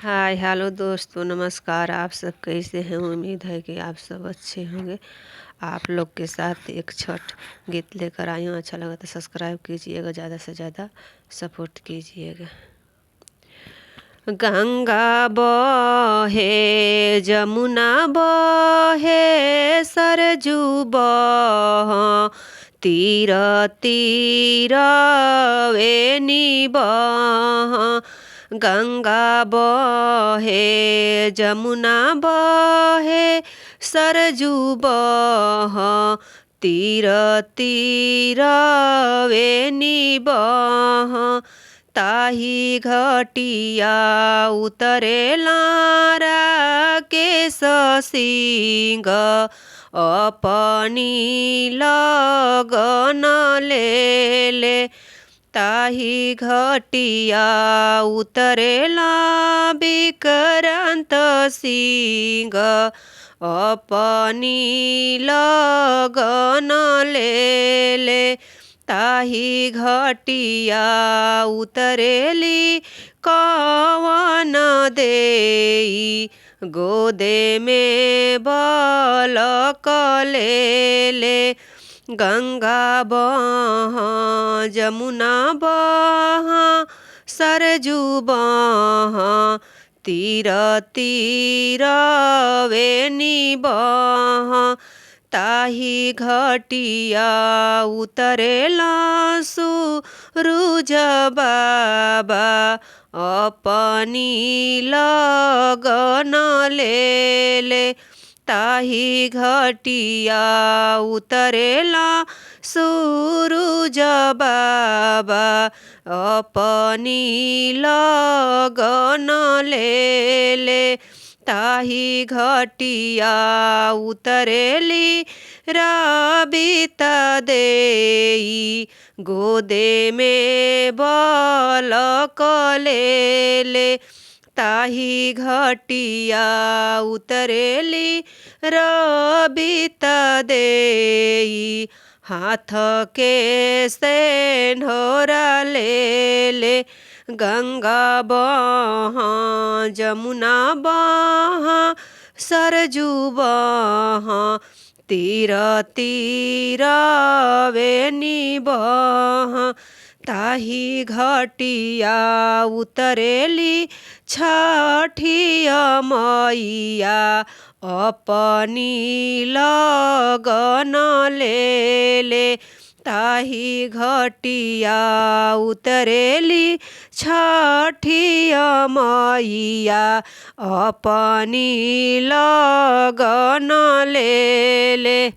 Hi hello दोस्तों, नमस्कार। आप सब कैसे हैं? उम्मीद है कि आप सब अच्छे होंगे। आप लोग के साथ एक छठ गीत लेकर आई हूँ। अच्छा लगा तो सब्सक्राइब कीजिएगा, ज़्यादा से ज़्यादा सपोर्ट कीजिएगा। गंगा बहे, जमुना बहे, सरजू बह, तीर तीर वेणी बह। गंगा बहे, जमुना बहे, सरजू बह, तीर तीर वेणी बह। ताही घटिया उतरे लारा के सिंह, अपनी लगन ले। ताही घटिया उतरेला विक्रांत सिंह, अपनी लगन ले। ताही घटिया उतरेली कवन देई, गोदे में बालक ले। गंगा बह, जमुना बह, सरजू बह, तीर तीर वेणी बह। ताही घटिया उतरेला सूरुज बाबा, अपनी लगन ले। ताही घटिया उतरेला सूरुज बाबा, अपनी लगन ले। ताही घटिया उतरेली राबिता देई, गोदे में बालक ले। ताही घटिया उतरेली रबिता देई, हाथ के सेंढोरा ले। गंगा बह, जमुना बह, सरजू बह, तीर तीर वेणी बह। ताही घटिया उतरेली छठिया मैया, अपनी लगन ले। ताही घटिया उतरेली छठिया मैया, अपनी लगन ले।